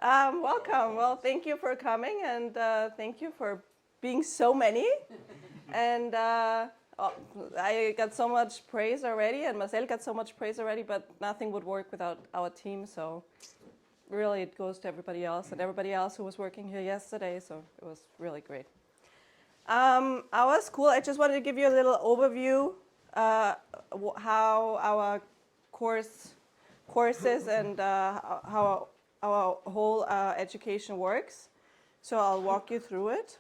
Welcome. Well, thank you for coming, and thank you for being so many. And I got so much praise already, and Marcel got so much praise already, but nothing would work without our team. So really, it goes to everybody else, and everybody else who was working here yesterday. So it was really great. Our school, I just wanted to give you a little overview how our courses and how our whole education works. So I'll walk you through it.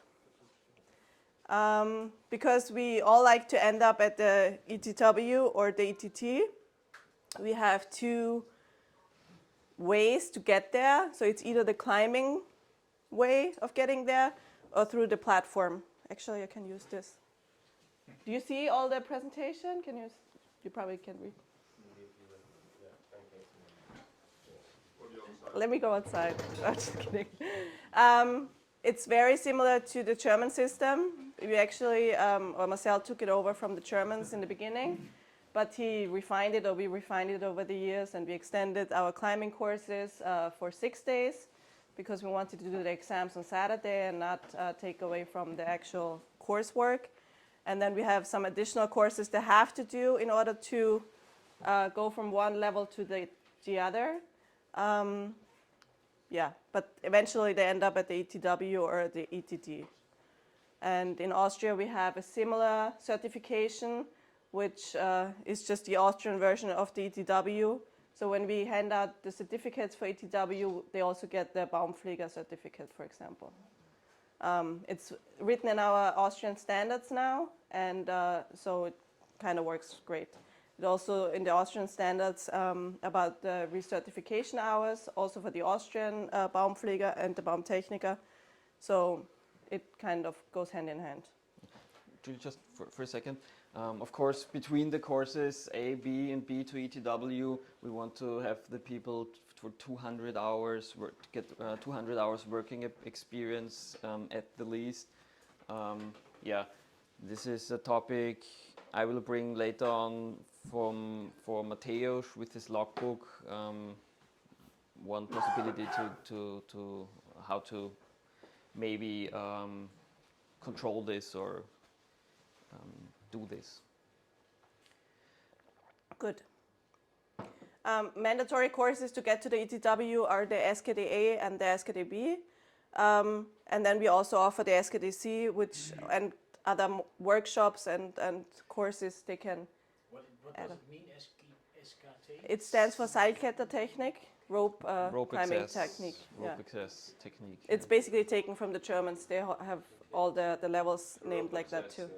Because we all like to end up at the ETW or the ETT, we have two ways to get there. So it's either the climbing way of getting there or through the platform. Actually, I can use this. Do you see all the presentation? Can you? You probably can read. Let me go outside. I'm just kidding. It's very similar to the German system. We actually, or Marcel took it over from the Germans in the beginning, but he refined it, or we refined it over the years, and we extended our climbing courses for 6 days because we wanted to do the exams on Saturday and not take away from the actual coursework. And then we have some additional courses they have to do in order to go from one level to the other. Yeah, but eventually they end up at the ETW or the ETT. And in Austria we have a similar certification, which is just the Austrian version of the ETW. So when we hand out the certificates for ETW, they also get the Baumpfleger certificate, for example. It's written in our Austrian standards now, and so it kind of works great. It also in the Austrian standards about the recertification hours, also for the Austrian Baumpfleger and the Baumtechniker. So it kind of goes hand in hand. Just for a second. Of course, between the courses A, B, and B to ETW, we want to have the people for 200 hours, get 200 hours working experience at the least. Yeah, this is a topic I will bring later on for Mateusz with his logbook. One possibility to how to maybe control this or do this. Good. Mandatory courses to get to the ETW are the SKDA and the SKDB. And then we also offer the SKDC, which and other workshops and courses they can What does it mean, SKT? It stands for Seilklettertechnik, rope climbing access, technique. Rope access technique. It's basically taken from the Germans. They have all the levels named like that too.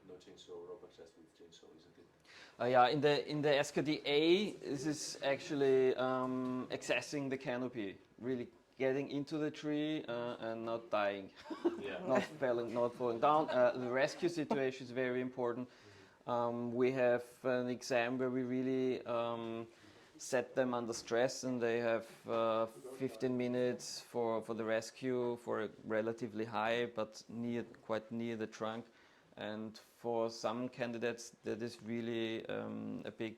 No chainsaw, rope access with chainsaw, isn't it? Yeah, in the SKDA, this is actually accessing the canopy, really getting into the tree and not dying, not falling down. The rescue situation is very important. We have an exam where we really set them under stress, and they have 15 minutes for the rescue for relatively high, but quite near the trunk. And for some candidates, that is really a big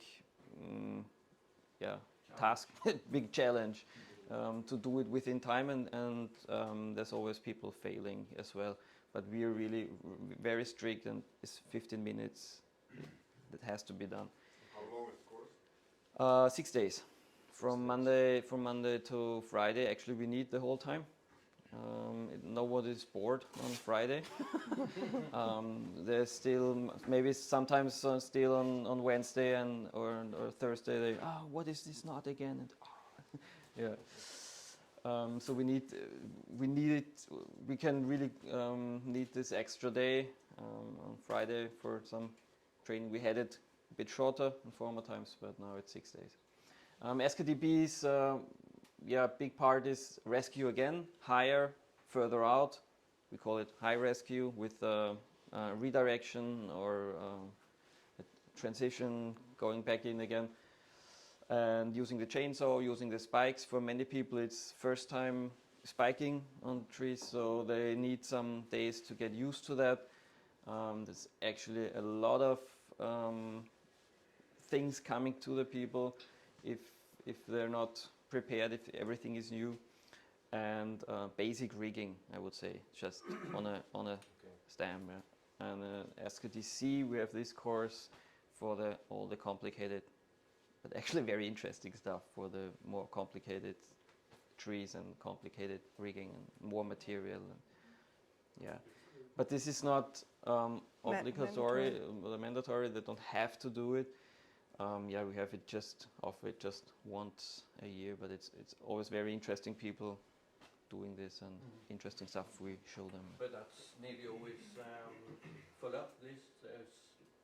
task, big challenge to do it within time, and there's always people failing as well. But we are really very strict, and it's 15 minutes that has to be done. How long is the course? 6 days, from Monday to Friday. Actually, we need the whole time. Nobody's bored on Friday. There's still maybe sometimes still on Wednesday or Thursday. They what is this knot again? And, yeah. So we need it. We can really need this extra day on Friday for some training. We had it a bit shorter in former times, but now it's 6 days. SKDB's big part is rescue again, higher, further out. We call it high rescue with redirection or transition, going back in again, and using the chainsaw, using the spikes. For many people, it's first time spiking on trees, so they need some days to get used to that. There's actually a lot of things coming to the people if they're not prepared, if everything is new. and basic rigging, I would say, just on a stem. Yeah. And SKTC, we have this course for all the complicated, but actually very interesting stuff for the more complicated trees and complicated rigging and more material. And, yeah, but this is not obligatory, mandatory. They don't have to do it. Yeah, we have it just offer it just once a year, but it's always very interesting people doing this and interesting stuff we show them. But that's maybe always full up. There's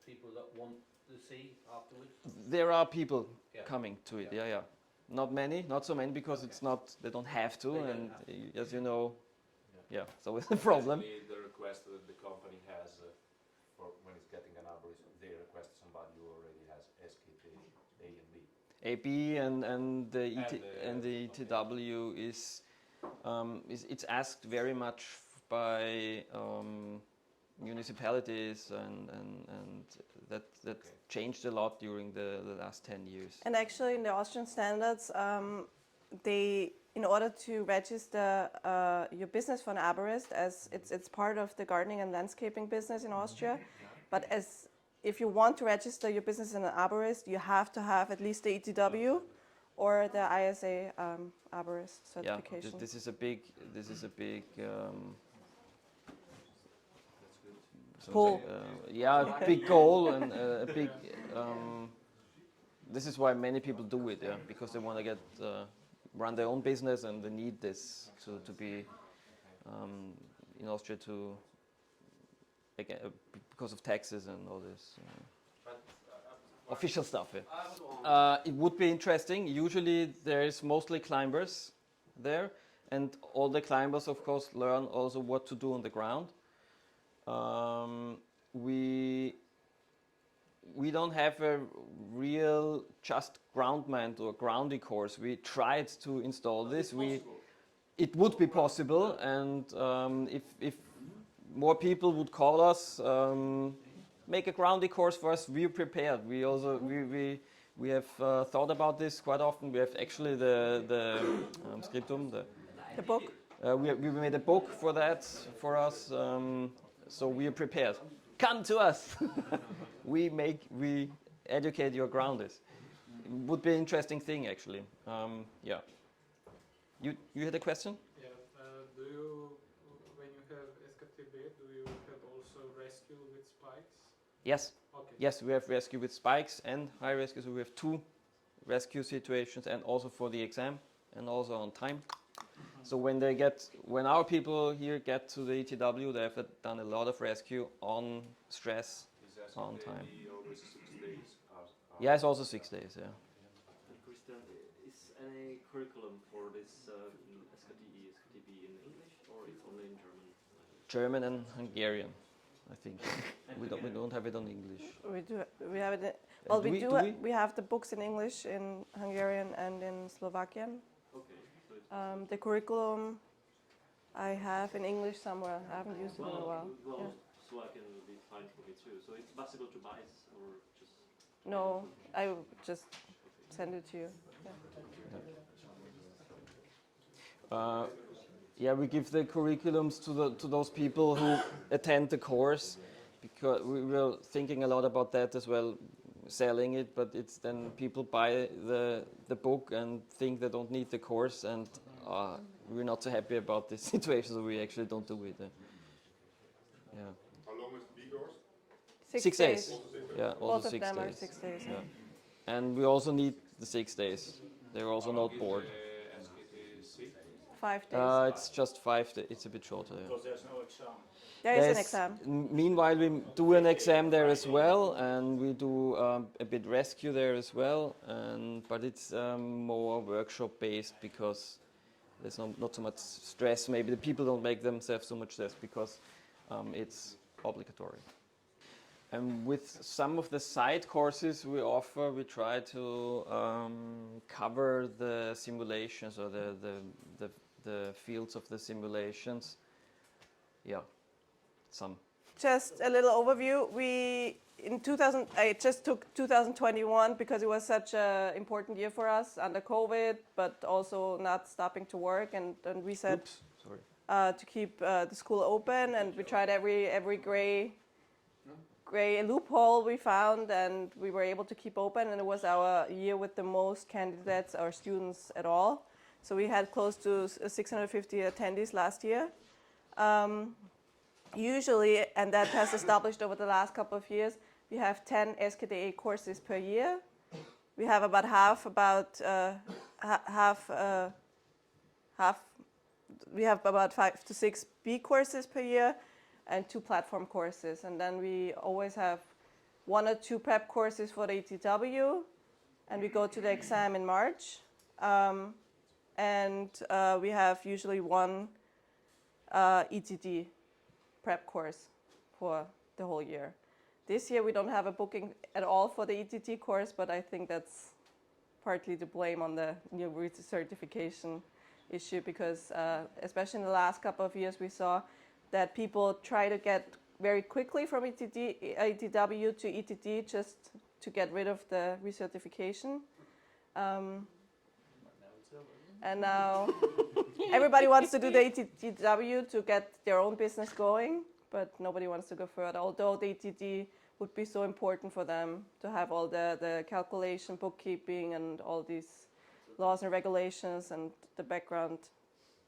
people that want to see afterwards. There are people Yeah. coming to it. Yeah, yeah. Not many, not so many, because it's not. They don't have to, They don't and have to. as you know, yeah, it's always a problem. Basically, the request that the company has for when it's getting an arborist, they request somebody who already has SKT A and B. AB and the And the ETW is it's asked very much by municipalities and that changed a lot during the last 10 years. And actually, in the Austrian standards, they, in order to register your business for an arborist, as it's part of the gardening and landscaping business in Austria, but as if you want to register your business as an arborist, you have to have at least the ETW or the ISA arborist certification. Yeah, this is a big Pull. yeah, a big goal and a big. This is why many people do it, yeah, because they want to get run their own business and they need this to be in Austria to again because of taxes and all this official stuff. Yeah. It would be interesting. Usually there is mostly climbers there, and all the climbers, of course, learn also what to do on the ground. We don't have a real just groundment or groundy course. We tried to install this. It would be possible, and if more people would call us, make a groundy course for us, we're prepared. We also we have thought about this quite often. We have actually the scriptum, The book. we made a book for that for us. So we are prepared. Come to us. we educate your grounders. It would be an interesting thing, actually. Yeah. You had a question? Yeah. Do you, when you have SKTB, do you have also rescue with spikes? Yes. Okay. Yes, we have rescue with spikes and high rescue. So we have 2 rescue situations, and also for the exam, and also on time. So when our people here get to the ETW, they have done a lot of rescue on stress, on time. Over 6 days. Yeah, it's also 6 days. Yeah. Christian, is any curriculum for this SKTE, SKTB in English, or it's only in German? German and Hungarian, I think. we don't have it on English. We do. We have it. Well, do we we- do. do we? We have the books in English, in Hungarian, and in Slovakian. Okay, so it's The curriculum I have in English somewhere. I haven't used it in a while. Yeah. Slovakian will be fine for me too. So it's possible to buy it, or just No, I will just send it to you. Yeah, we give the curriculums to those people who attend the course, because we were thinking a lot about that as well, selling it. But it's then people buy the book and think they don't need the course, and we're not so happy about this situation, so we actually don't do it. Yeah. How long is the course? 6 days. Yeah, Both also of 6 them are days. 6 days. Yeah. And we also need the 6 days. They're also not bored. SKTC. 5 days. It's just 5 days. It's a bit shorter. Yeah. Because there's no exam. There is an There's- exam. Meanwhile, we do an exam there as well, and we do a bit rescue there as well. But it's more workshop based, because there's not so much stress. Maybe the people don't make themselves so much stress because it's obligatory. And with some of the side courses we offer, we try to cover the simulations or the fields of the simulations. Yeah, some just a little overview. I just took 2021 because it was such an important year for us under COVID, but also not stopping to work. And we said Oops, sorry. to keep the school open, and we tried every gray loophole we found, and we were able to keep open. And it was our year with the most candidates, our students at all. So we had close to 650 attendees last year. Usually, and that has established over the last couple of years, we have 10 SKDA courses per year. We have about half. We have about 5 to 6 B courses per year, and 2 platform courses. And then we always have 1 or 2 prep courses for the ETW, and we go to the exam in March. We have usually 1 ETD prep course for the whole year. This year we don't have a booking at all for the ETT course, but I think that's partly to blame on the new certification issue, because especially in the last couple of years we saw that people try to get very quickly from ETW to ETD just to get rid of the recertification. And now everybody wants to do the ETW to get their own business going, but nobody wants to go further, although the ETD would be so important for them to have all the calculation, bookkeeping, and all these laws and regulations and the background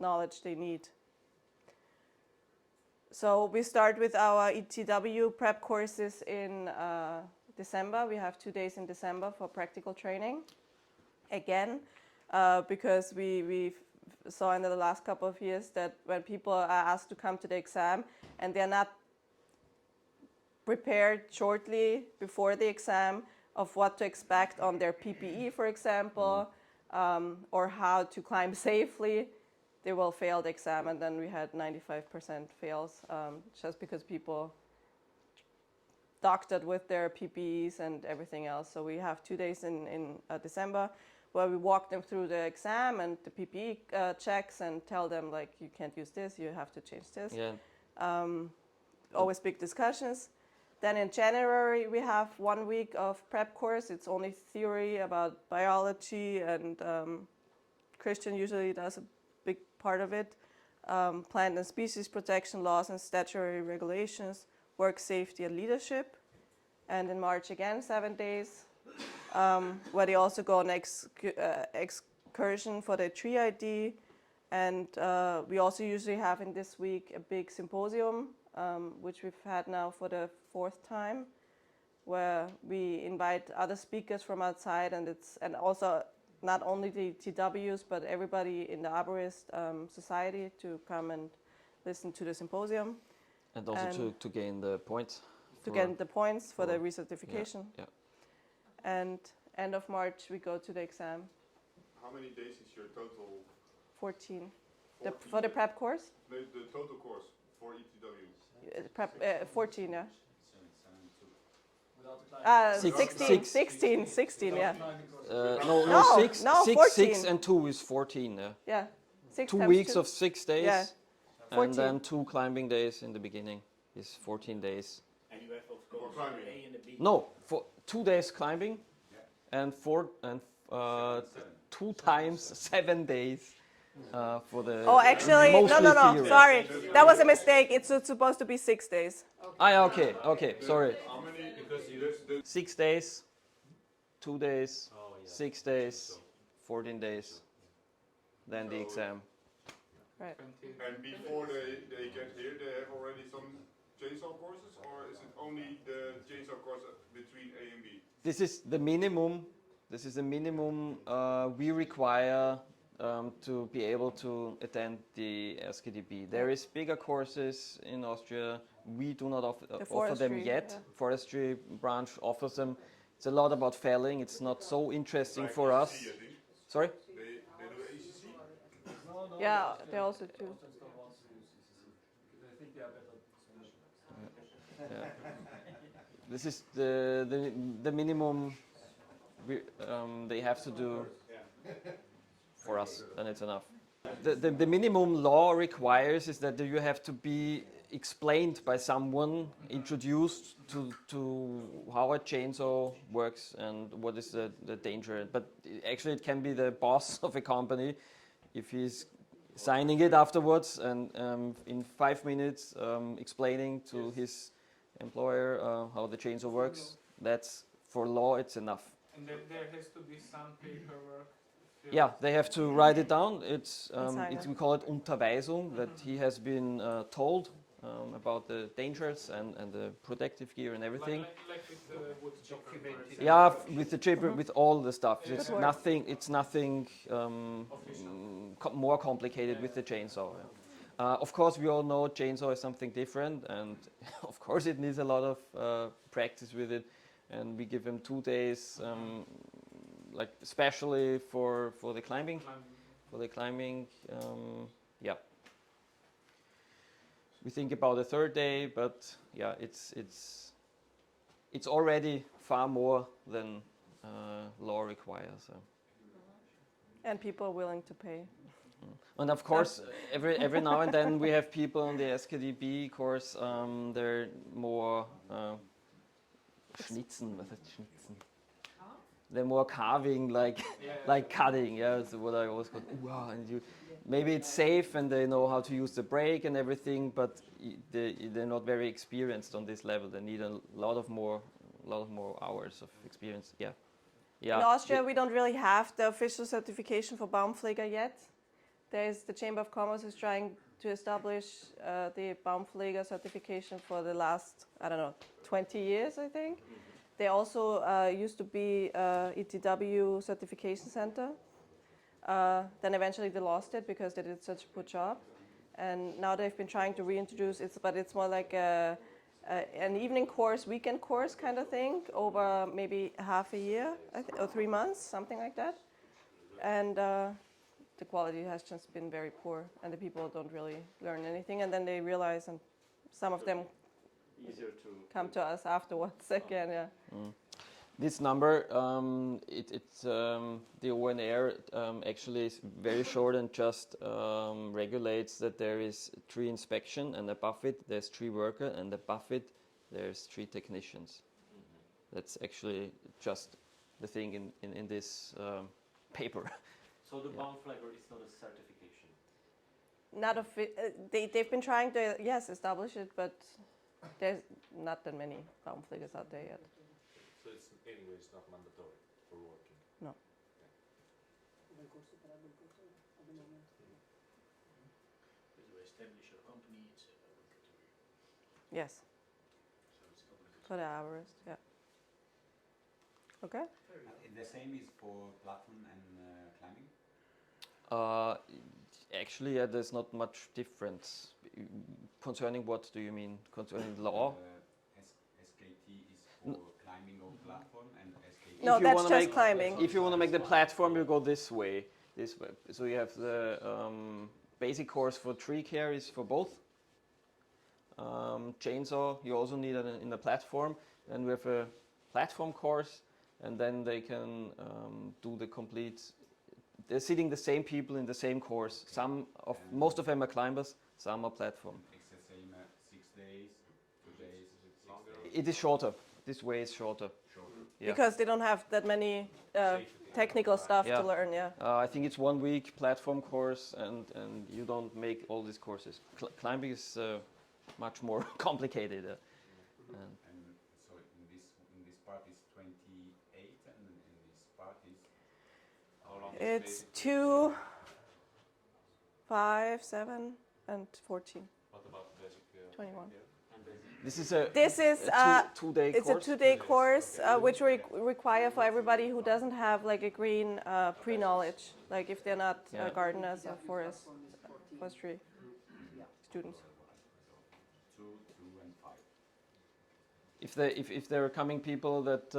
knowledge they need. So we start with our ETW prep courses in December. We have 2 days in December for practical training. Again, because we saw in the last couple of years that when people are asked to come to the exam and they're not prepared shortly before the exam of what to expect on their PPE, for example, or how to climb safely, they will fail the exam. And then we had 95% fails just because people doctored with their PPEs and everything else. So we have 2 days in December where we walk them through the exam and the PPE checks and tell them, like, you can't use this, you have to change this. Yeah. Always big discussions. Then in January, we have 1 week of prep course. It's only theory about biology, and Christian usually does a big part of it. Plant and species protection laws and statutory regulations, work safety and leadership. And in March again, 7 days, where they also go on excursion for the tree ID. And we also usually have in this week a big symposium, which we've had now for the 4th time, where we invite other speakers from outside, and also not only the TWs, but everybody in the Arborist society to come and listen to the symposium. And also to gain the points. To get the points for the recertification. Yeah. And end of March, we go to the exam. How many days is your total? 14. For the prep course? No, the total course for ETW. 14, yeah. 16, yeah. No, 6 and 2 is 14. Yeah. Yeah. 2 weeks of 6 days. Yeah. And then 2 climbing days in the beginning is 14 days. And you have of course climbing. A and a B. No, for 2 days climbing, and 2 times 7 days for the. Oh, actually, no. theory. Sorry, that was a mistake. It's supposed to be 6 days. Okay, sorry. How many? Because you 6 days, 2 days, 6 days, 14 days, then the exam. Right. And before they get here, they have already some chainsaw courses, or is it only the chainsaw course between A and B? This is the minimum. This is the minimum we require to be able to attend the SKDB. There is bigger courses in Austria. We do not offer them yet. Yeah. Forestry branch offers them. It's a lot about felling. It's not so interesting for us. ACC, I think. Sorry? They do ACC? Yeah, they also do. Yeah. This is the minimum they have to do for us, then it's enough. The minimum law requires is that you have to be explained by someone, introduced to how a chainsaw works and what is the danger. But actually it can be the boss of a company if he's signing it afterwards and in 5 minutes explaining to his employer how the chainsaw works. That's, for law, it's enough. And then there has to be some paperwork. Yeah, they have to write it down. It's sign it. we call it Unterweisung, that he has been told about the dangers and the protective gear and everything. Like with the wood chipper, for example. Yeah, with the chipper, with all the stuff. It's Good work. nothing. It's nothing more complicated with the chainsaw. Of course, we all know chainsaw is something different, and of course, it needs a lot of practice with it. And we give him 2 days, like especially for the climbing. For the climbing, yeah. We think about a 3rd day, but yeah, it's already far more than law requires. And people are willing to pay. And of course, every now and then we have people on the SKDB course. They're more schnitzen. Was heißt schnitzen? They're more carving, like cutting. Yeah, that's what I always call. Wow, and maybe it's safe and they know how to use the brake and everything, but they're not very experienced on this level. They need a lot of more hours of experience. Yeah. Yeah. In Austria, we don't really have the official certification for Baumpfleger yet. The Chamber of Commerce is trying to establish the Baumpfleger certification for the last, 20 years, I think. They also used to be ETW certification center. Then eventually they lost it because they did such a good job. And now they've been trying to reintroduce it, but it's more like an evening course, weekend course kind of thing over maybe half a year, or 3 months, something like that. And the quality has just been very poor, and the people don't really learn anything. And then they realize, and some of them Easier to come to us afterwards again. Yeah. This number, it's the ONR actually is very short and just regulates that there is 3 inspection, and above it there's 3 worker, and above it there's 3 technicians. That's actually just the thing in this paper. So the Baumpfleger is not a certification. Not they've been trying to establish it, but there's not that many Baumpflegers out there yet. So it's anyway, it's not mandatory for working. No. When you establish your company, it's obligatory. Yes, So it's obligatory. for the arborist. Yeah. Okay. The same is for platform and climbing? Actually, there's not much difference. Concerning what do you mean? Concerning law? SKT is for climbing on platform and SKT... No, If you that's wanna just make- climbing. If you want to make the platform, you go this way. So you have the basic course for tree care is for both. Chainsaw, you also need it in the platform. Then we have a platform course, and then they can do the complete. They're sitting the same people in the same course. Most of them are climbers, some are platform. It's the same 6 days, 2 days, 6 days. It is shorter. This way is shorter. Yeah. Because they don't have that many technical stuff Yeah. to learn. Yeah. I think it's 1 week platform course, and you don't make all these courses. Climbing is much more complicated. And so in this part is 28, and in this part is how long? It's 2, 5, 7, and 14. What about basic? 21. This is a two-day It's course. a 2-day course, which we require for everybody who doesn't have like a green pre-knowledge, like if they're not Yeah. gardeners or forestry students. 2, 2 and 5. If there are coming people that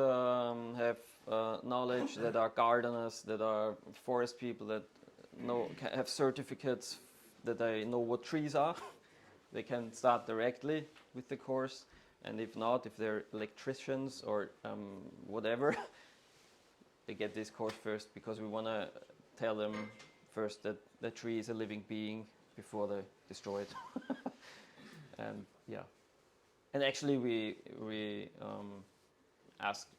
have knowledge, that are gardeners, that are forest people, that have certificates, that they know what trees are, they can start directly with the course. And if not, if they're electricians or whatever, they get this course first, because we want to tell them first that the tree is a living being before they destroy it. And yeah, and actually we asked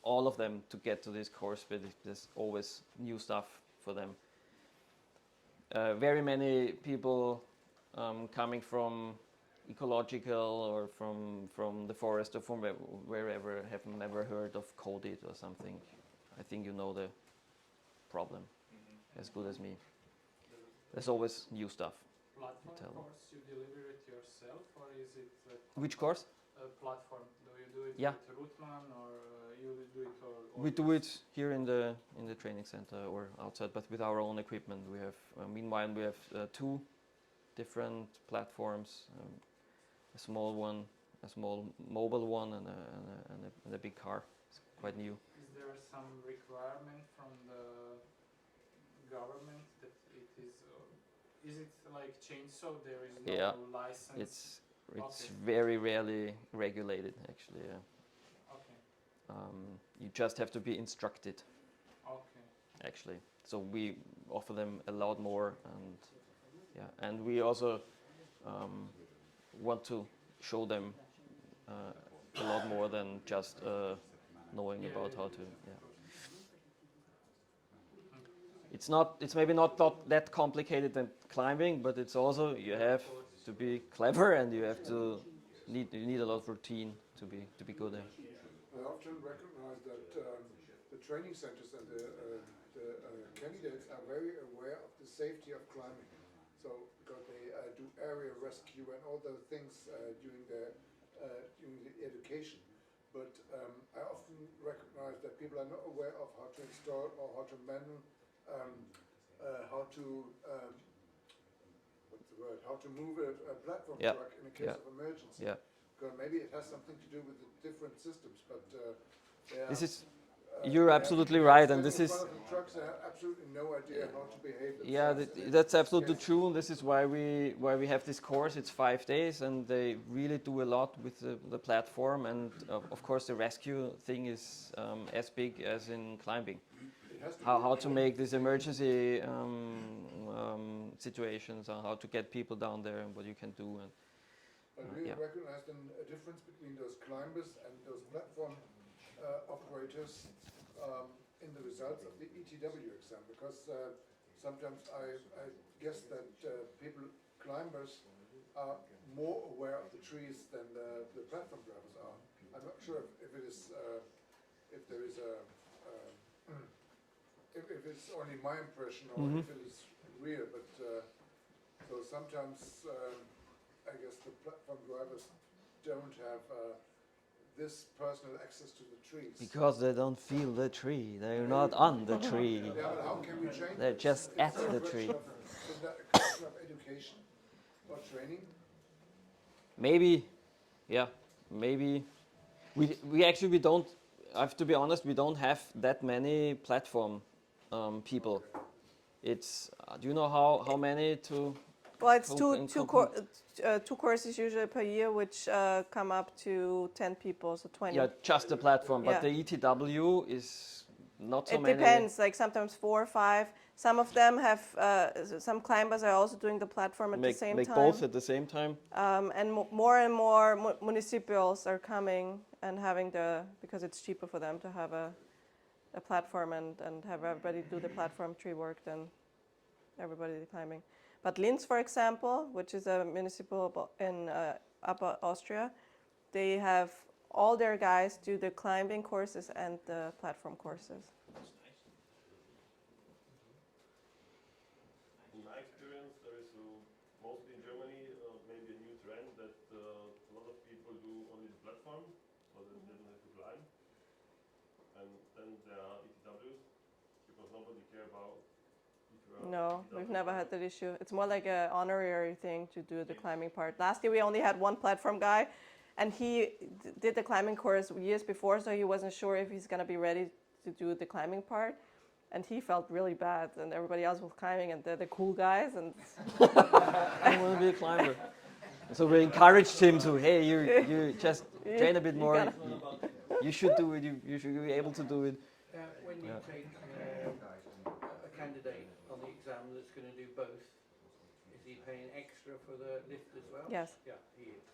all of them to get to this course, but there's always new stuff for them. Very many people coming from ecological or from the forest or from wherever have never heard of Coded or something. I think you know the problem as good as me. There's always new stuff. Platform course, you deliver it yourself, or is it Which course? a platform? Do you do it Yeah. with Rootman, or you do it or We do it here in the training center or outside, but with our own equipment. We have meanwhile we have 2 different platforms, a small one, a small mobile one, and a big car. It's quite new. Is there some requirement from the government that it is it like chainsaw? There is no Yeah. license. It's Okay. very rarely regulated actually. Yeah. Okay. You just have to be instructed Okay. actually. So we offer them a lot more, and we also want to show them a lot more than just knowing about how to. Yeah. It's maybe not that complicated than climbing, but it's also you have to be clever and you need a lot of routine to be good at. I often recognize that the training centers and the candidates are very aware of the safety of climbing. So because they do area rescue and all those things during the education. But I often recognize that people are not aware of how to install or how to man, how to how to move a platform Yeah. truck in a case Yeah. of emergency. Yeah. Because maybe it has something to do with the different systems, but This is you're absolutely right, and this is. The trucks have absolutely no idea how to behave. Yeah, that's absolutely true. And this is why we have this course. It's 5 days, and they really do a lot with the platform. And of course, the rescue thing is as big as in climbing. How to make these emergency situations, and how to get people down there, and what you can do. And I really recognize then a difference between those climbers and those platform operators in the results of the ETW exam, because sometimes I guess that climbers are more aware of the trees than the platform drivers are. I'm not sure if it is if there is a if it's only my impression or if it is real, but so sometimes I guess the platform drivers don't have this personal access to the trees. because they don't feel the tree, they're not on the tree. Yeah, but how can we change They're this? just at the tree. Is that a question of education or training? Maybe, yeah, maybe. We actually don't. I have to be honest. We don't have that many platform people. It's. Do you know how many to? Well, it's two courses usually per year, which come up to 10 people, so 20. Yeah, just the platform. But Yeah. the ETW is not so It many. depends, like sometimes 4 or 5. Some of them have, some climbers are also doing the platform at the same make time. both at the same time. And more and more municipals are coming and having because it's cheaper for them to have a platform and have everybody do the platform tree work than everybody climbing. But Linz, for example, which is a municipal in Upper Austria, they have all their guys do the climbing courses and the platform courses. In my experience, there is mostly in Germany maybe a new trend that a lot of people do only the platform, so that they don't have to climb. And then there are ETWs, because nobody cares about if you are No, ETW we've never had climber. that issue. It's more like an honorary thing to do the climbing part. Last year we only had one platform guy, and he did the climbing course years before, so he wasn't sure if he's going to be ready to do the climbing part. And he felt really bad, and everybody else was climbing, and they're the cool guys. And I want to be a climber. So we encouraged him to, hey, you just train a bit more. You should do it. You should be able to do it. When you take a candidate on the exam that's going to do both, is he paying extra for the lift as well? Yes. Yeah, he is.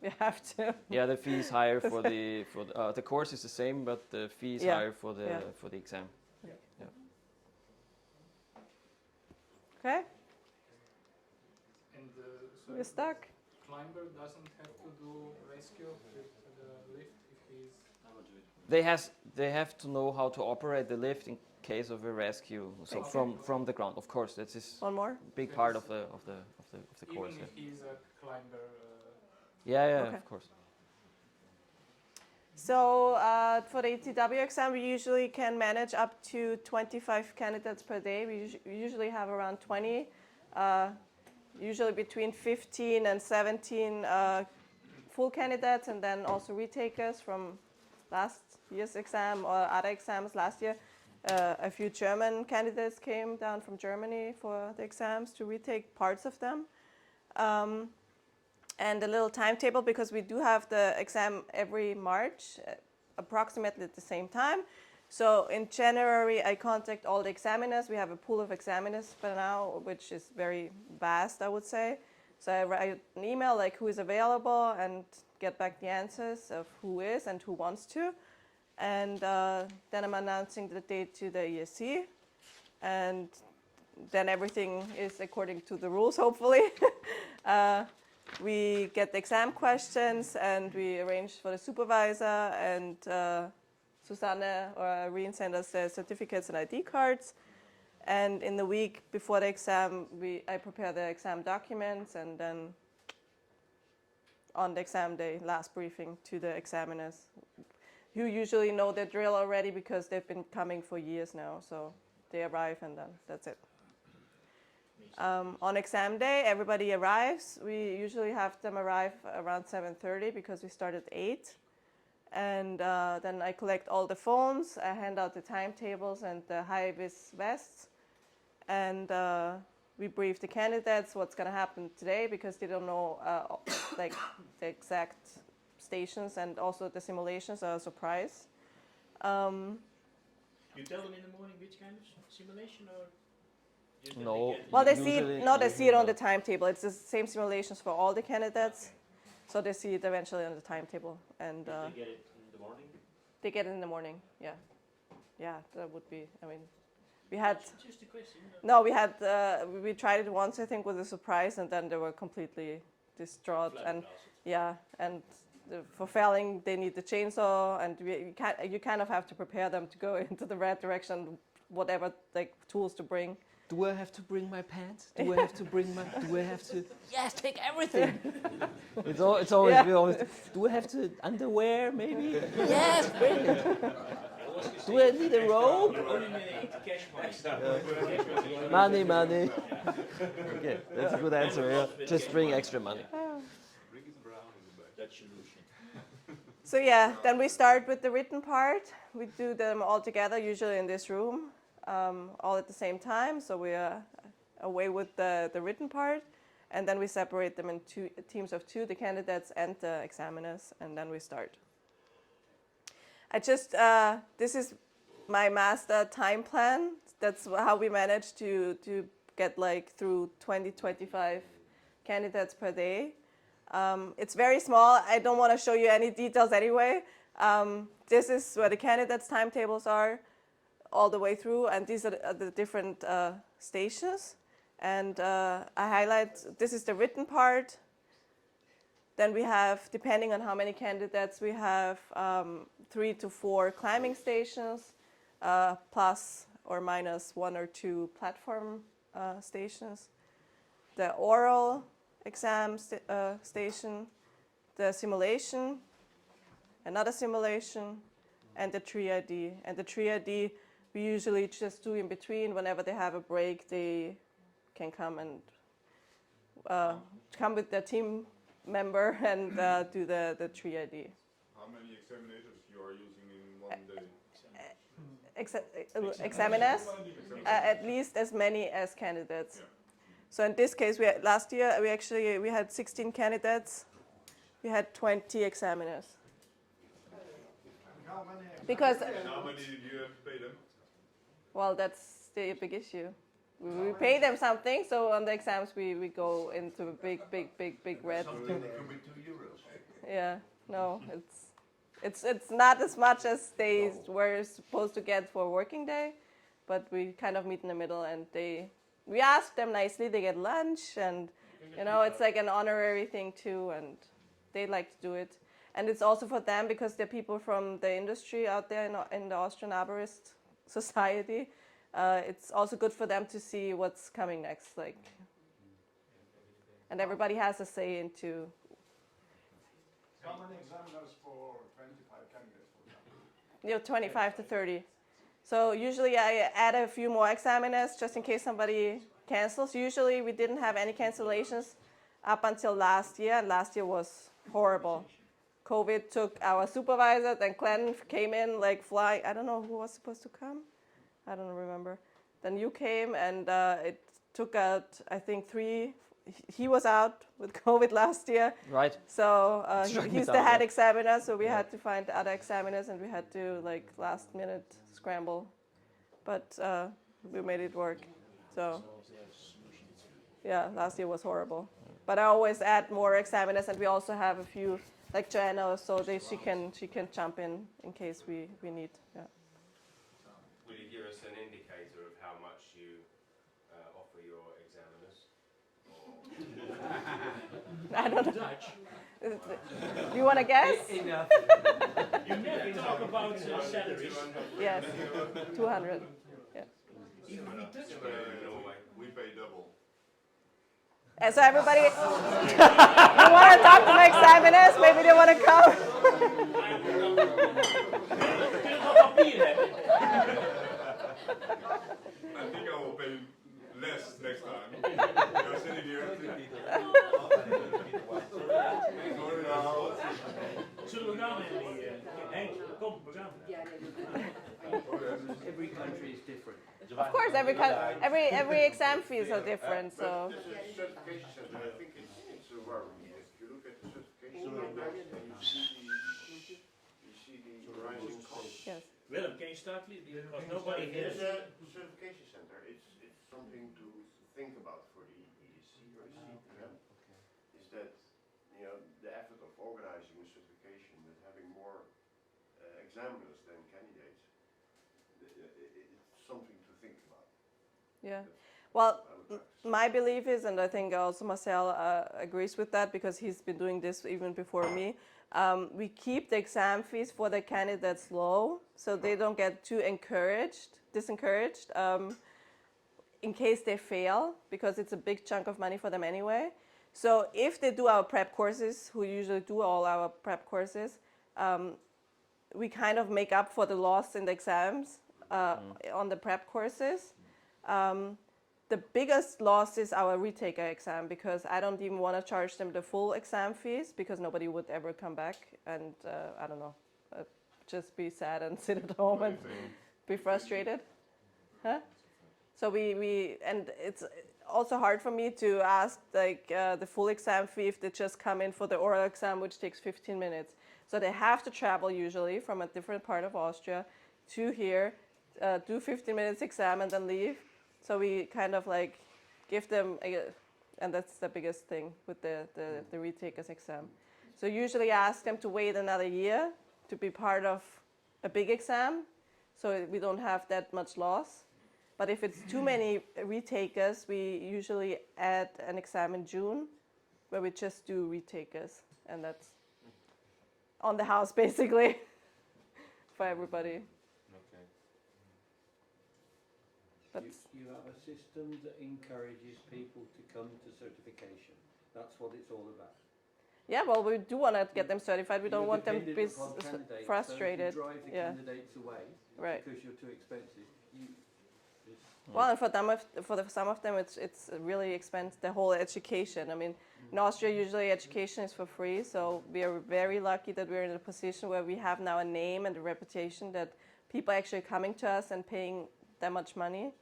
You have to. Yeah, the fee is higher for the course is the same, but the fee is Yeah. higher for Yeah. the exam. Okay, And so we're stuck. climber doesn't have to do rescue with the lift if he's. They have to know how to operate the lift in case of a rescue. So Okay. from the ground, of course, that is One more. big part of the course. Even if he's a climber. Yeah, Okay. of course. So for the ETW exam, we usually can manage up to 25 candidates per day. We usually have around 20, usually between 15 and 17 full candidates, and then also retakers from last year's exam or other exams last year. A few German candidates came down from Germany for the exams to retake parts of them. And a little timetable, because we do have the exam every March, approximately at the same time. So in January, I contact all the examiners. We have a pool of examiners for now, which is very vast, I would say. So I write an email like who is available and get back the answers of who is and who wants to. And then I'm announcing the date to the EAC. And then everything is according to the rules, hopefully. We get the exam questions and we arrange for the supervisor, and Susanne or Irene send us the certificates and ID cards. And in the week before the exam, I prepare the exam documents, and then on the exam day, last briefing to the examiners, who usually know the drill already because they've been coming for years now. So they arrive and then that's it. On exam day, everybody arrives. We usually have them arrive around 7:30 because we start at 8. And then I collect all the phones, I hand out the timetables and the high-vis vests. And we brief the candidates what's going to happen today, because they don't know like the exact stations, and also the simulations are a surprise. You tell them in the morning which kind of simulation, or just that No. they get Well, they Usually- see it on the timetable. It's the same simulations for all the candidates, so they see it eventually on the timetable, and they get it in the morning? they get it in the morning. Yeah, yeah, that would be. I mean, we had Just a question. no, we had we tried it once, I think, with a surprise, and then they were completely distraught, and yeah, and for failing, they need the chainsaw, and you kind of have to prepare them to go into the right direction, whatever like tools to bring. Do I have to bring my pants? Do I have to bring my? Do I have to? Yes, take everything. It's always Yeah. we always. Do I have to underwear maybe? Yes, bring it. Do I need a rope? Only need cash money. Money. Okay, that's a good answer. Yeah. Just bring extra money. Dutch solution. So yeah, then we start with the written part. We do them all together, usually in this room, all at the same time. So we are away with the written part, and then we separate them in teams of 2, the candidates and the examiners, and then we start. This is my master time plan. That's how we manage to get like through 20-25 candidates per day. It's very small. I don't want to show you any details anyway. This is where the candidates' timetables are all the way through, and these are the different stations. And I highlight, this is the written part. Then we have, depending on how many candidates, we have 3 to 4 climbing stations, plus or minus 1 or 2 platform stations. The oral exam station, the simulation, another simulation, and the tree ID. And the tree ID we usually just do in between. Whenever they have a break, they can come and come with their team member and do the tree ID. How many examinators you are using in one day? Examiners, at least as many as candidates. Yeah. So in this case, last year we had 16 candidates. We had 20 examiners. Because And how many do you have to pay them? well, that's the big issue. we pay them something. So on the exams we go into big red. Something that could be €2. Yeah, no, it's not as much as they were supposed to get for a working day, but we kind of meet in the middle, and we ask them nicely. They get lunch, and it's like an honorary thing too, and they like to do it. And it's also for them because they're people from the industry out there in the Austrian Arborist Society. It's also good for them to see what's coming next, and everybody has a say into. How many examiners for 25 candidates, for example? 25 to 30. So usually I add a few more examiners just in case somebody cancels. Usually we didn't have any cancellations up until last year, and last year was horrible. COVID took our supervisor, then Glenn came in like flying. I don't know who was supposed to come. I don't remember. Then you came, and it took out, I think, 3. He was out with COVID last year. Right. So he's the head yeah. examiner, so we had to find other examiners, and we had to last minute scramble. But we made it work. So yeah, last year was horrible. But I always add more examiners, and we also have a few, like Joanna, so she can jump in case we need. Yeah. Will you give us an indicator of how much you offer your examiners? I don't know. Do you want to guess? Enough. You never talk about salaries. Yes, 200. Yeah. Even in Dutch. We pay double. And so everybody, you want to talk to the examiners? Maybe they want to come. I think I will pay less next time. You're sitting here. Zullen we gaan, Henk? Kom, we gaan. Every country is different. Of course, every exam fees are different. So. This is a certification center. I think it's a worry. If you look at the certification numbers and you see the rising costs. Yes. Willem, can you start please? Because nobody It hears. is a certification center. It's something to think about for the EAC or CPM. Is that the effort of organizing a certification with having more examiners than candidates. It's something to think about. Yeah. Well, my belief is, and I think also Marcel agrees with that because he's been doing this even before me. We keep the exam fees for the candidates low, so they don't get too disencouraged, in case they fail, because it's a big chunk of money for them anyway. So if they do our prep courses, who usually do all our prep courses, we kind of make up for the loss in the exams on the prep courses. The biggest loss is our retaker exam, because I don't even want to charge them the full exam fees because nobody would ever come back, and I don't know, just be sad and sit at home and be frustrated. Huh? So and it's also hard for me to ask the full exam fee if they just come in for the oral exam, which takes 15 minutes. So they have to travel usually from a different part of Austria to here, do 15 minutes exam and then leave. So we kind of give them, and that's the biggest thing with the retakers exam. So usually I ask them to wait another year to be part of a big exam, so we don't have that much loss. But if it's too many retakers, we usually add an exam in June, where we just do retakers, and that's on the house basically for everybody. But You have a system that encourages people to come to certification. That's what it's all about. yeah, well, we do want to get them certified. We don't You're want them to be dependent upon candidates, frustrated. So if you drive the candidates away Right. because you're too expensive. Well, and for some of them, it's really expensive. The whole education. I mean, in Austria, usually education is for free. So we are very lucky that we're in a position where we have now a name and a reputation that people are actually coming to us and paying that much money.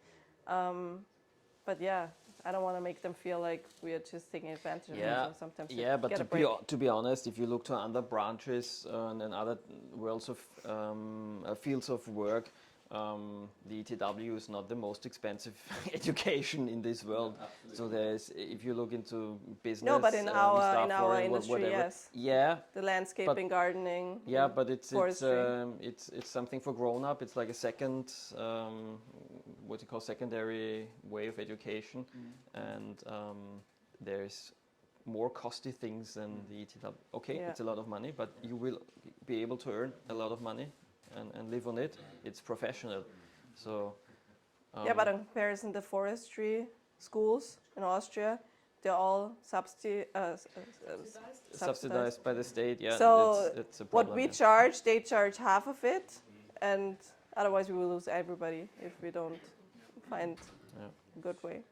But yeah, I don't want to make them feel like we are just taking advantage of them. So sometimes but to be honest, if you look to other branches and other worlds of fields of work, the ETW is not the most expensive education in this world. So there's, if you look into business, No, but in staff our or industry, whatever, yes. yeah, The landscaping, gardening. yeah, but it's forestry. it's something for grown up. It's like a second, what you call secondary way of education, and there's more costly things than the ETW. Okay, Yeah. it's a lot of money, but you will be able to earn a lot of money and live on it. It's professional, so. Yeah, but in comparison, the forestry schools in Austria, they're all subsidized by the state. Yeah, so that's a what problem. we charge, they charge half of it, and otherwise we will lose everybody if we don't find a good way.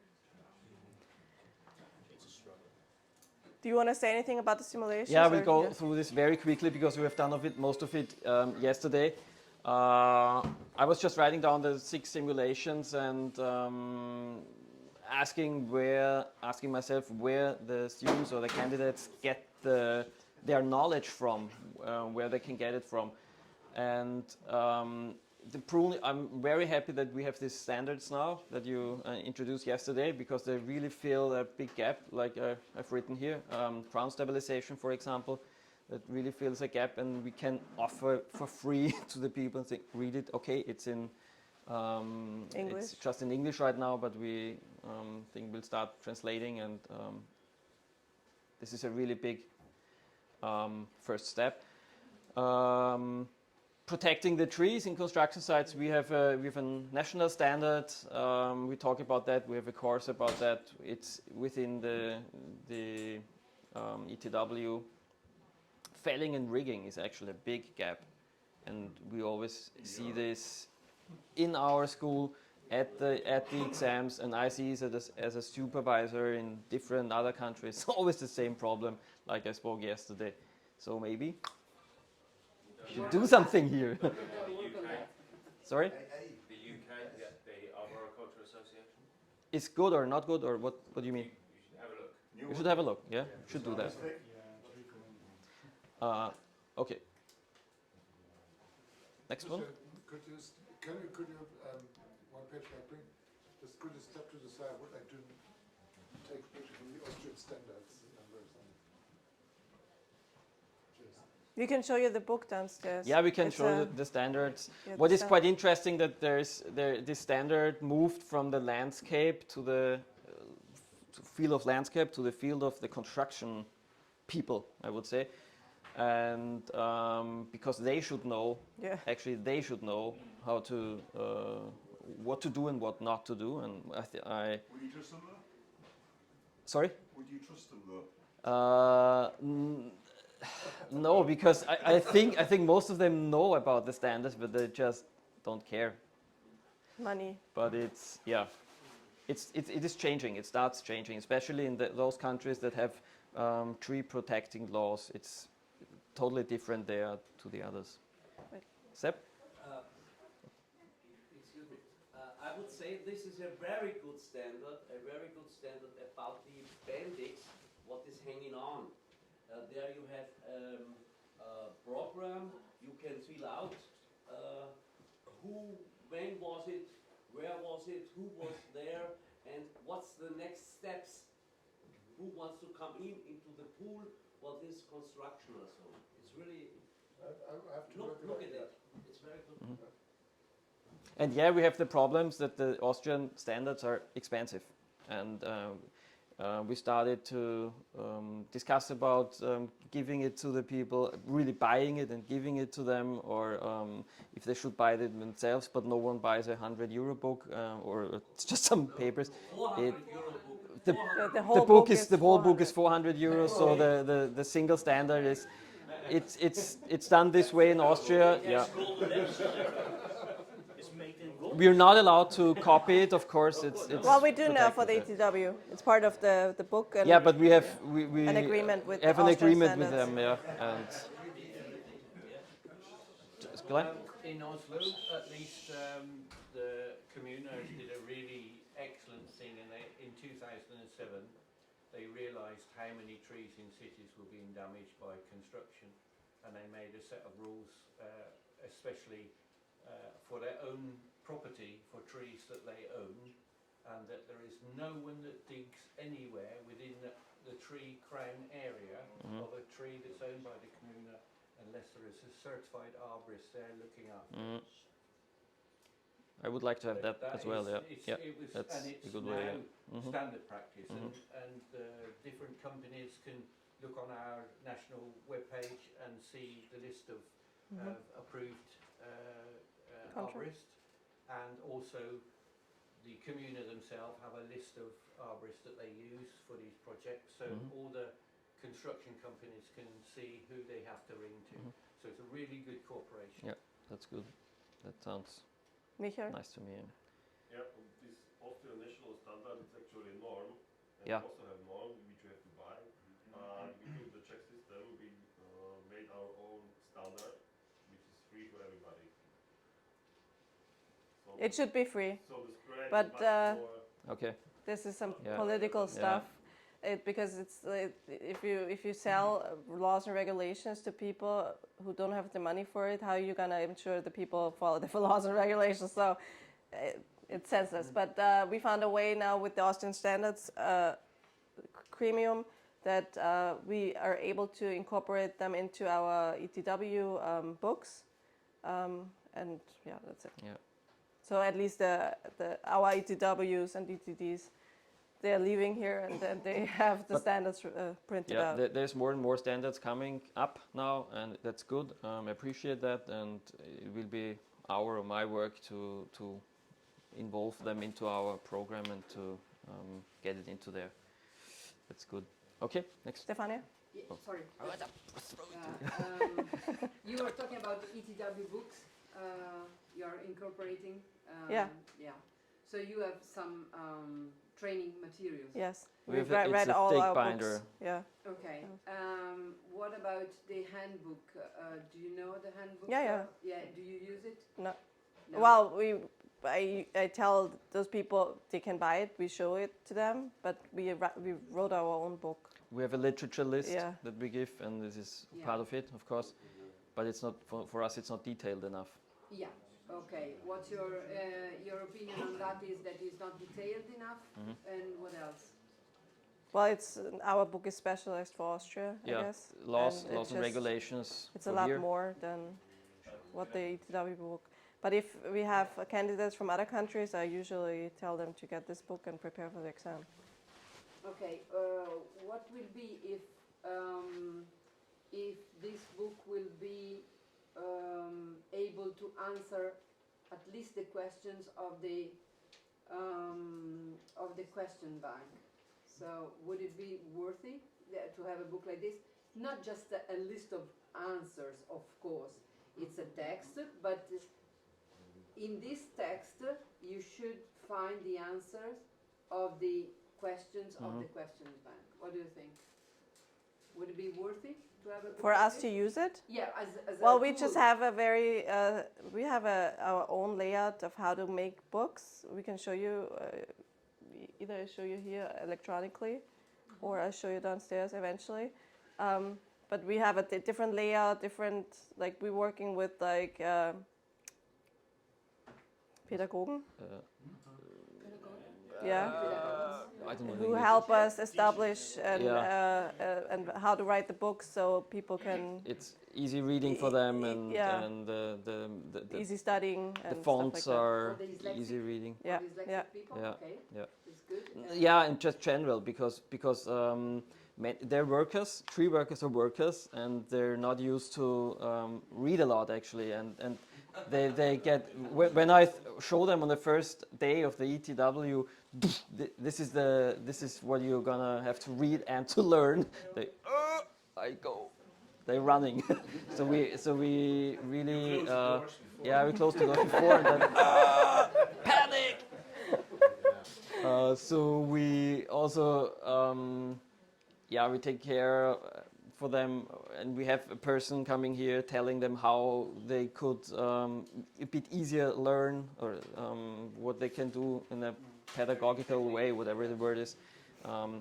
Do you want to say anything about the simulations? Yeah, we'll go through this very quickly because we have done most of it yesterday. I was just writing down the 6 simulations and asking myself where the students or the candidates get their knowledge from, where they can get it from. And I'm very happy that we have these standards now that you introduced yesterday, because they really fill a big gap, like I've written here, ground stabilization, for example. That really fills a gap, and we can offer for free to the people and say, read it. Okay, it's in English. It's just in English right now, but we think we'll start translating, and this is a really big first step. Protecting the trees in construction sites. We have a national standard. We talk about that. We have a course about that. It's within the ETW. Felling and rigging is actually a big gap, and we always see this in our school at the exams, and I see it as a supervisor in different other countries. It's always the same problem, like I spoke yesterday. So maybe we should do something here. Sorry? The UK, the Arboricultural Association. Is good or not good, or what do you mean? You should have a look. You should have a look. Yeah, should do that. Okay. Next one. Could you one page back, bring? Just could you step to the side? I would like to take a picture from the Austrian standards numbers. We can show you the book downstairs. Yeah, we can show the standards. Yeah, What is quite interesting that this standard moved from the landscape to the field of landscape to the field of the construction people, I would say. And because they should know, actually they should know how to, what to do and what not to do. And Would you trust them though? Sorry? Would you trust them though? No, because I think most of them know about the standards, but they just don't care. Money. But it is changing. It starts changing, especially in those countries that have tree protecting laws. It's totally different there to the others. Sepp? Excuse me. I would say this is a very good standard about the appendix, what is hanging on. There you have a program, you can fill out who, when was it, where was it, who was there, and what's the next steps. Who wants to come into the pool, what is construction or so. It's really, I have to look at it, it's very good. Mm-hmm. And yeah, we have the problems that the Austrian standards are expensive, and we started to discuss about giving it to the people, really buying it and giving it to them, or if they should buy it themselves, but no one buys a €100 book, or it's just some papers. The whole book is €400, so the single standard is it's done this way in Austria. Yeah. We're not allowed to copy it, of course. It's well, we do now for the ETW. It's part of the book. And yeah, but we have an agreement with have an Austrian agreement with standards. them. Yeah, and Glenn? In Oslo, at least, the communers did a really excellent thing, and in 2007 they realised how many trees in cities were being damaged by construction, and they made a set of rules, especially for their own property for trees that they own, and that there is no one that digs anywhere within the tree crown area of a tree that's owned by the commune unless there is a certified arborist there looking after it. I would like to have that as well. Yeah, yeah, It was, that's and it's a good way. now Yeah. standard practice, and different companies can look on our national webpage and see the list of approved arborists, and also the commune themselves have a list of arborists that they use for these projects, so all the construction companies can see who they have to ring to. So it's a really good cooperation. Yeah, that's good. That sounds Michael? nice to me. Yeah, this Austrian national standard is actually a norm, and Yeah. we also have norm which we have to buy. We do the Czech system. We made our own standard, which is free for everybody. So It should be free. So the spread But, is much more. Okay. This is some Yeah. political Yeah. stuff. Because it's if you sell laws and regulations to people who don't have the money for it, how are you gonna ensure the people follow the laws and regulations? So it's senseless. But we found a way now with the Austrian standards premium that we are able to incorporate them into our ETW books, and yeah, that's it. Yeah. So at least our ETWs and ETDs, they're leaving here and then they have the standards printed Yeah, out. there's more and more standards coming up now, and that's good. I appreciate that, and it will be our or my work to involve them into our program and to get it into there. That's good. Okay, next. Stefania? Yeah, sorry. You were talking about the ETW books you are incorporating. Yeah. Yeah. So you have some training materials. Yes, We've read a all thick our binder. books. Yeah. Okay. What about the handbook? Do you know the handbook? Yeah, yeah. Yeah. Do you use it? No. No? Well, I tell those people they can buy it. We show it to them, but we wrote our own book. We have a literature list Yeah. that we give, and this is Yeah. part of it, of course. But it's not for us. It's not detailed enough. Yeah. Okay. What's your opinion on that? Is that it's not detailed enough? And what else? Well, it's our book is specialized for Austria, I Yeah, guess. laws and and regulations. It's a for lot here. more than what the ETW book. But if we have candidates from other countries, I usually tell them to get this book and prepare for the exam. Okay. What will be if this book will be able to answer at least the questions of the question bank? So would it be worthy to have a book like this? Not just a list of answers, of course. It's a text, but in this text you should find the answers of the questions of the questions bank. What do you think? Would it be worthy to have a book For like us this? to use it? Yeah, as Well, a we tool. just have a very, we have our own layout of how to make books. We can show you, either I show you here electronically, or I show you downstairs eventually. But we have a different layout, different, like we're working with like Pädagogen. Yeah. I don't know Who English. help us establish and how to write the books so people can It's easy reading for them, and yeah. and the easy studying the and stuff fonts like that. are For the dyslexic? easy reading. Yeah, Dyslexic yeah. people? Yeah. Okay, Yeah. that's good. Yeah, and just general because they're workers. Tree workers are workers, and they're not used to read a lot actually, and they get when I show them on the first day of the ETW, this is what you're gonna have to read and to learn. They're running. so we really we closed the door before and then panic. So we also we take care for them, and we have a person coming here telling them how they could a bit easier learn, or what they can do in a pedagogical way, whatever the word is.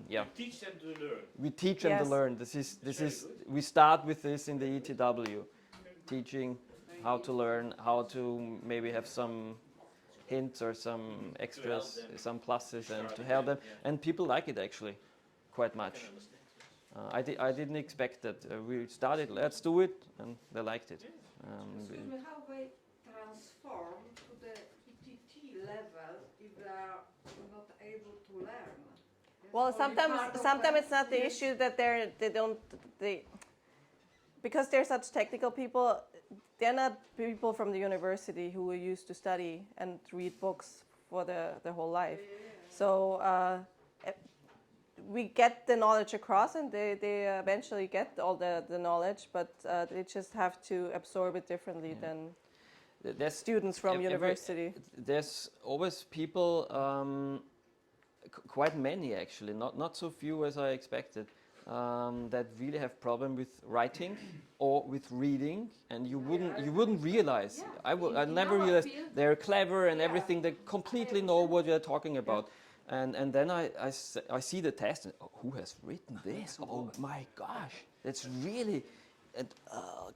You teach them to learn. We teach them to learn. This is we start with this in the ETW, teaching how to learn, how to maybe have some hints or some extras, them, some pluses, and to sure, help them. yeah. And people like it actually quite much. I can understand. I didn't expect that. We started, let's do it, and they liked it. Excuse me, how they transform to the ETT level if they are not able to learn? Well, Only part of sometimes them it's not the is- issue that they because they're such technical people. They're not people from the university who are used to study and read books for the whole life. So we get the knowledge across, and they eventually get all the knowledge, but they just have to absorb it differently than There's students from university. There's always people, quite many actually, not so few as I expected, that really have problem with writing or with reading, and you wouldn't realize. I never our realized field- they're clever and everything. They completely know what you're talking about. And then I see the test, and who has written this? Oh my gosh, that's really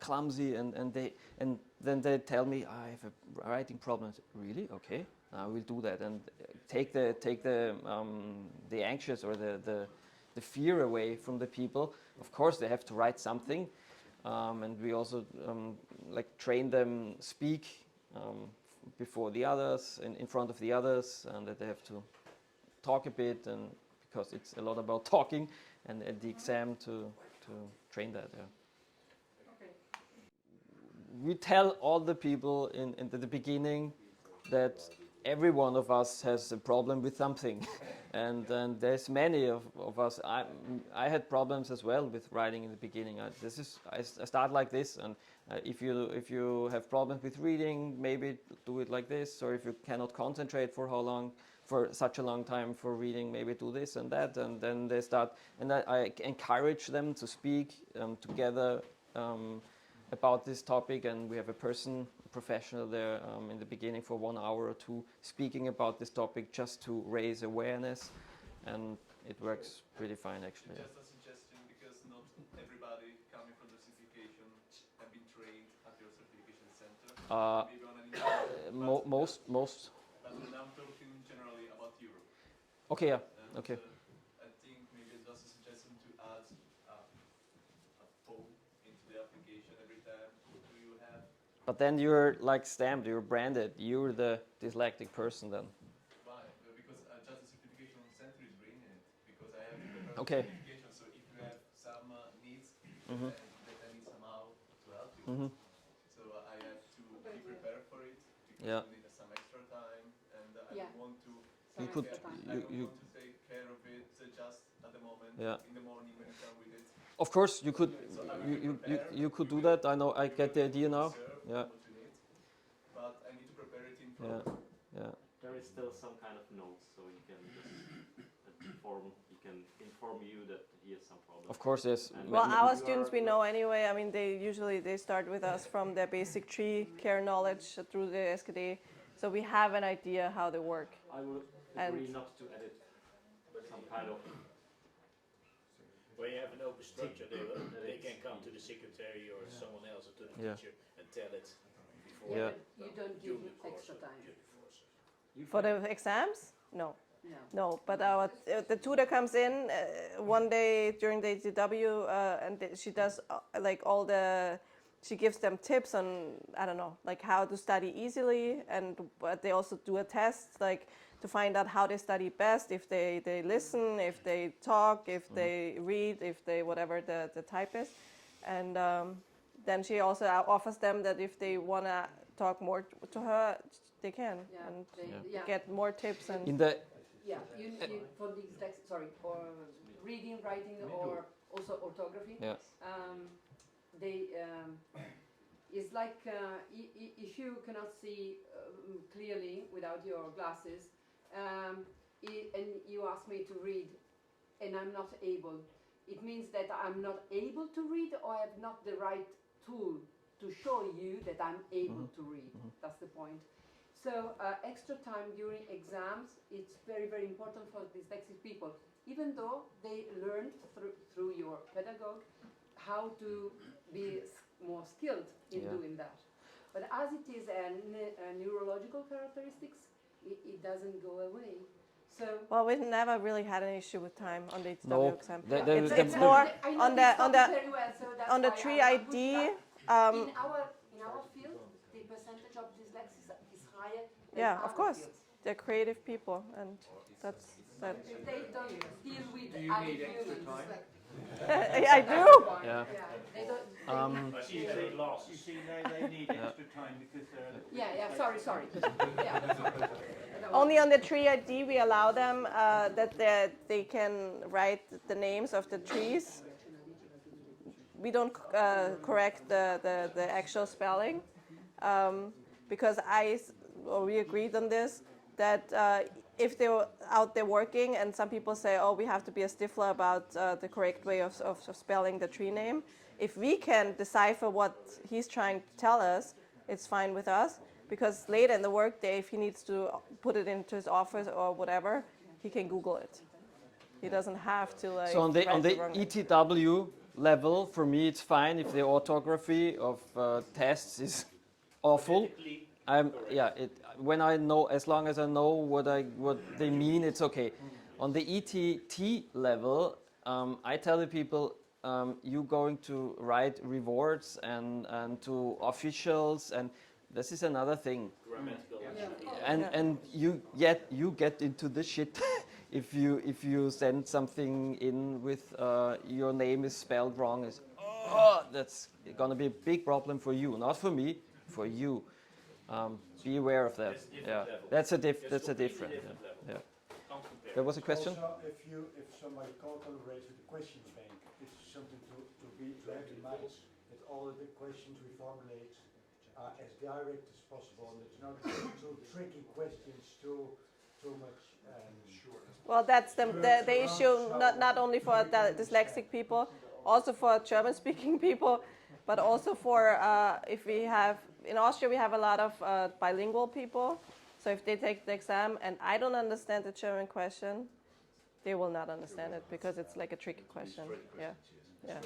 clumsy. And then they tell me I have a writing problem. I say, really? Okay, I will do that and take the anxious or the fear away from the people. Of course, they have to write something, and we also like train them speak before the others, in front of the others, and that they have to talk a bit, and because it's a lot about talking, and at the exam to train that. Yeah. Okay. We tell all the people in the beginning that every one of us has a problem with something, and there's many of us. I had problems as well with writing in the beginning. I start like this, and if you have problems with reading, maybe do it like this, or if you cannot concentrate for such a long time for reading, maybe do this and that, and then they start. And I encourage them to speak together about this topic, and we have a professional there in the beginning for 1 hour or two speaking about this topic just to raise awareness, and it works pretty fine actually. Just a suggestion, because not everybody coming from the certification have been trained at your certification center. Maybe on an Most. But then I'm talking generally about Europe. Okay, yeah. And, Okay. I think maybe it's just a suggestion to add a poll into the application every time. Do you have? But then you're like stamped, you're branded, you're the dyslexic person then. Why? Because just the certification center is bringing it. Because I have the Okay. certification, so if you have some needs, Mhm. that I need somehow to help you. Mhm. So I have to be prepared for it. Because Yeah. you need some extra time, and I Yeah. don't want to. You take could- care- you- I don't you- want to take care of it just at the moment. Yeah. In the morning when you come with it. Of course, you could So I will you prepare, you could do we that. will- I know. I we get the will idea now. reserve Yeah. what you need, but I need to prepare it in Yeah. front. Yeah. There is still some kind of notes, so he can inform you that he has some problem. Of course, yes. And Well, when our you students are we know anyway. I mean, they start with us from their basic tree care knowledge through the SKD, so we have an idea how they work. I would And- agree not to edit some kind of. When you have an open structure, they can come to the secretary or someone else or to the Yeah. teacher and tell it before. Yeah. You don't give during the course extra of time. during the course of- For the exams? No. No. No, but the tutor comes in one day during the ATW, and she does like all she gives them tips on, I don't know, like how to study easily, but they also do a test like to find out how they study best, if they listen, if they talk, if they read, if they whatever the type is, and then she also offers them that if they want to talk more to her, they can Yeah, and yeah. get more tips and. In the Yeah, you for the or reading, writing, or also orthography. Yeah. They it's like if you cannot see clearly without your glasses, and you ask me to read, and I'm not able. It means that I'm not able to read, or I have not the right tool to show you that I'm able to read. That's the point. So extra time during exams, it's very, very important for dyslexic people. Even though they learned through your pedagogue how to be more skilled in doing that. But as it is a neurological characteristics, it doesn't go away. So Well, we've never really had an issue with time on the ETW No, exam. the- It's the- more I know on this the topic very well, so that's on the why tree I'm pushing ID. back. In our field, the percentage of dyslexics is higher than Yeah, other of course, fields. they're creative people, and that's that. They don't deal with Do you other need extra humans. time? I do. Yeah. They don't. I see you say lost. You see, they need extra time because they're... Yeah, sorry. Yeah. Only on the tree ID we allow them that they can write the names of the trees. We don't correct the actual spelling because we agreed on this that if they're out there working and some people say, oh, we have to be a stickler about the correct way of spelling the tree name. If we can decipher what he's trying to tell us, it's fine with us. Because later in the workday, if he needs to put it into his office or whatever, he can Google it. He doesn't have to like. So on the write wrong name. ETW level, for me, it's fine if the orthography of tests is awful. When I know, as long as I know what they mean, it's okay. On the ETT level, I tell the people, you're going to write rewards and to officials, and this is another thing. Grammatical. And you get into the shit if you send something in with your name is spelled wrong. That's gonna be a big problem for you, not for me, for you. Be aware of that. That's a different. Yeah. There was a question. Also, if somebody collaborates with the question bank, it's something to have in mind that all of the questions we formulate are as direct as possible, and it's not too tricky questions, too much. Well, that's the issue, not only for the dyslexic people, also for German-speaking people, but also for if we have, in Austria we have a lot of bilingual people, so if they take the exam and I don't understand the German question, they will not understand it because it's like a tricky question. Yeah.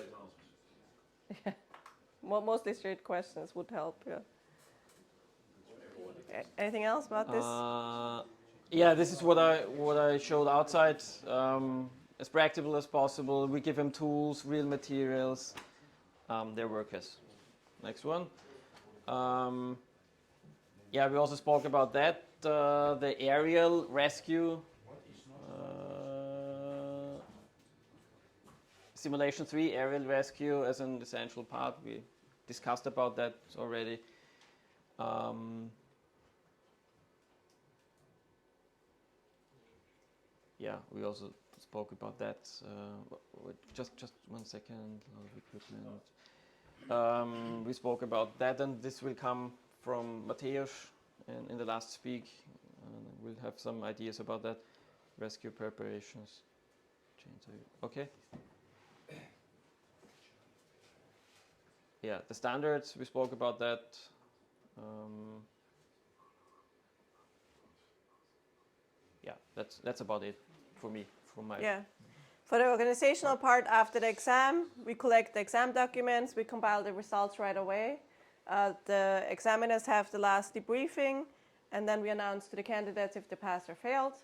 Mostly straight questions would help, yeah. Anything else about this? Yeah, this is what I showed outside. As practical as possible. We give them tools, real materials. They're workers. Next one. Yeah, we also spoke about that. The aerial rescue. Simulation 3, aerial rescue as an essential part. We discussed about that already. Yeah, we also spoke about that. Just 1 second. A lot of equipment. We spoke about that, and this will come from Mateusz in the last speak. We'll have some ideas about that. Rescue preparations. Okay. Yeah, the standards. We spoke about that. Yeah, that's about it for me. Yeah. For the organizational part, after the exam, we collect the exam documents, we compile the results right away. The examiners have the last debriefing, and then we announce to the candidates if they passed or failed.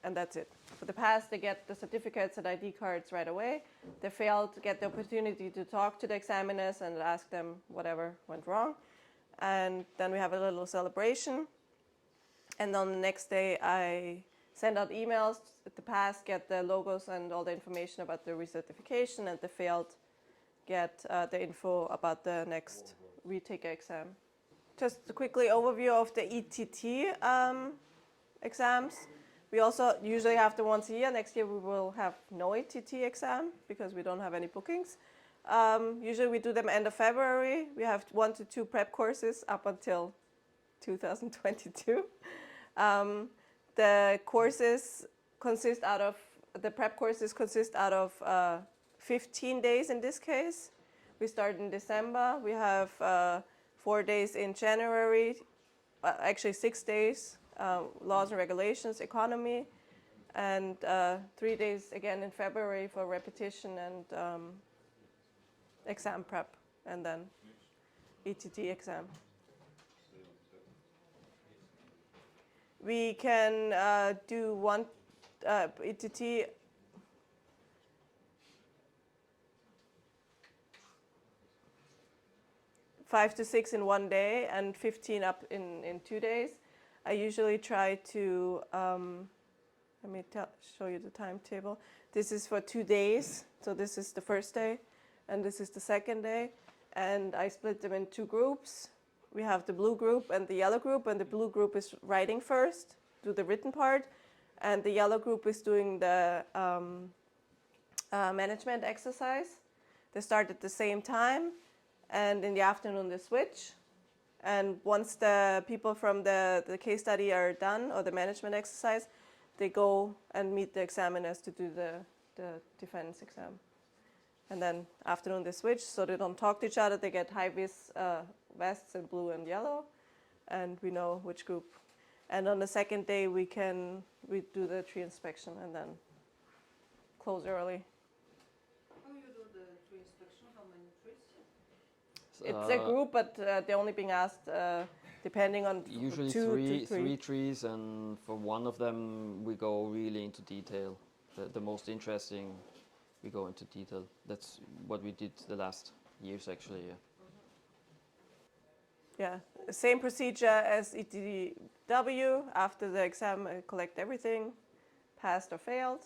And that's it. For the passed, they get the certificates and ID cards right away. They failed, get the opportunity to talk to the examiners and ask them whatever went wrong. And then we have a little celebration. And on the next day, I send out emails. The passed get the logos and all the information about the recertification, and the failed get the info about the next retake exam. Just a quickly overview of the ETT exams. We also usually have them once a year. Next year we will have no ETT exam because we don't have any bookings. Usually we do them end of February. We have 1 to 2 prep courses up until 2022. The courses consist out of, the prep courses consist out of 15 days in this case. We start in December. We have 4 days in January, actually 6 days, laws and regulations, economy, and 3 days again in February for repetition and exam prep, and then ETT exam. we can do one ETT five to six in one day and 15 up in 2 days. I usually try to, let me show you the timetable. This is for 2 days. So this is the first day and this is the second day. And I split them in 2 groups. We have the blue group and the yellow group, and the blue group is writing first, do the written part, and the yellow group is doing the management exercise. They start at the same time, and in the afternoon they switch. And once the people from the case study are done, or the management exercise, they go and meet the examiners to do the defense exam. And then afternoon they switch, so they don't talk to each other. They get high-vis vests in blue and yellow, and we know which group. And on the second day we do the tree inspection and then close early. How you do the tree inspection? How many trees? It's a group, but they're only being asked depending on usually 2 to 3. 3 trees, and for one of them we go really into detail. The most interesting, we go into detail. That's what we did the last years actually. Yeah, same procedure as ETW. After the exam, collect everything, passed or failed,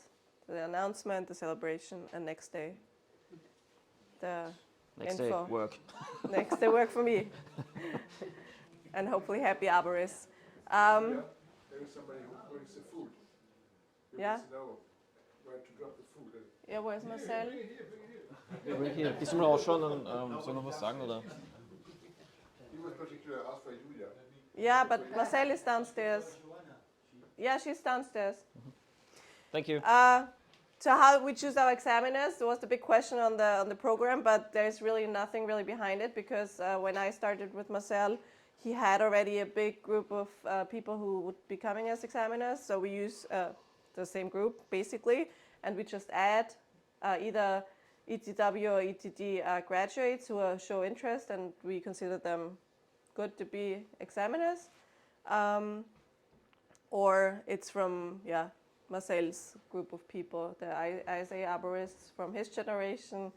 the announcement, the celebration, and next day, the Next info. day work. Next day work for me. And hopefully happy arborists. There is somebody who brings the food. Who Yeah. wants to know where to drop the food. Yeah, where's Marcel? Hier. Willst du mal ausschauen und soll noch was sagen, oder? He was particularly asked for Julia. Yeah, but Marcel is downstairs. Yeah, she's downstairs. Thank you. So how we choose our examiners was the big question on the program, but there's really nothing really behind it, because when I started with Marcel, he had already a big group of people who would be coming as examiners. So we use the same group basically, and we just add either ETW or ETD graduates who show interest, and we consider them good to be examiners, or it's from Marcel's group of people, the ISA arborists from his generation,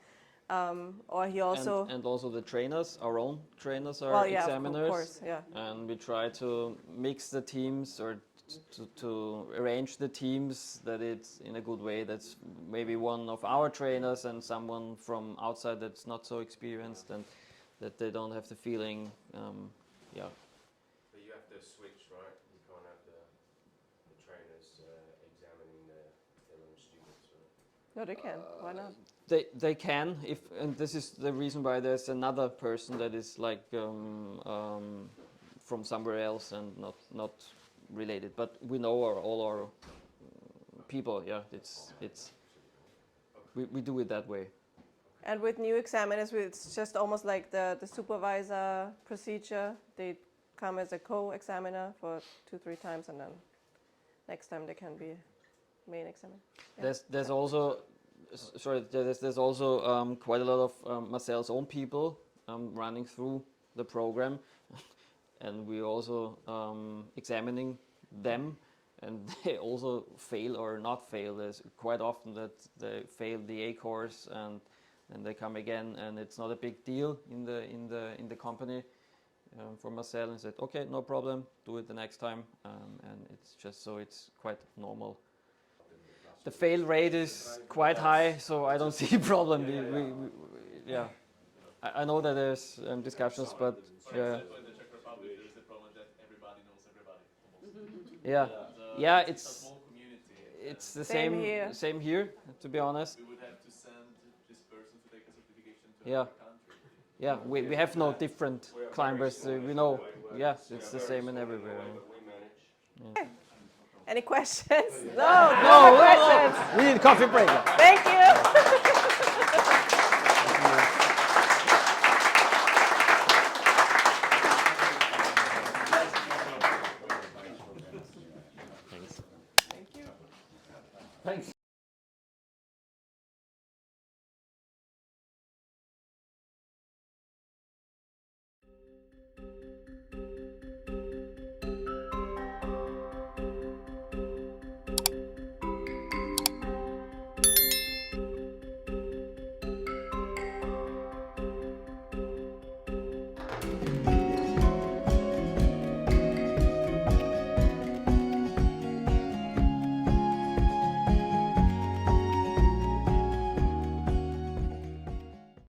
or he also and also the trainers, our own trainers are examiners. Of course, yeah. And we try to mix the teams, or to arrange the teams that it's in a good way. That's maybe one of our trainers and someone from outside that's not so experienced, and that they don't have the feeling, But you have to switch, right? You can't have the trainers examining their own students. Right? No, they can. Why not? They can, and this is the reason why there's another person that is like from somewhere else and not related. But we know all our people. Yeah, we do it that way. And with new examiners, it's just almost like the supervisor procedure. They come as a co-examiner for 2-3 times, and then next time they can be main examiner. Yeah. There's also there's also quite a lot of Marcel's own people running through the program, and we're also examining them, and they also fail or not fail. There's quite often that they fail the A course and they come again, and it's not a big deal in the company. For Marcel, and said, okay, no problem, do it the next time, and it's just so it's quite normal. The fail rate is quite high, so I don't see a problem. I know that there's discussions, but For example, in the Czech Republic, there is the problem that everybody knows everybody. It's a small community. It's the Same here, to be honest. We would have to send this person to take a certification to another country. Yeah, we have no different climbers. We know, it's the same in everywhere. Yeah. Any questions? No questions. We need a coffee break. Thank you.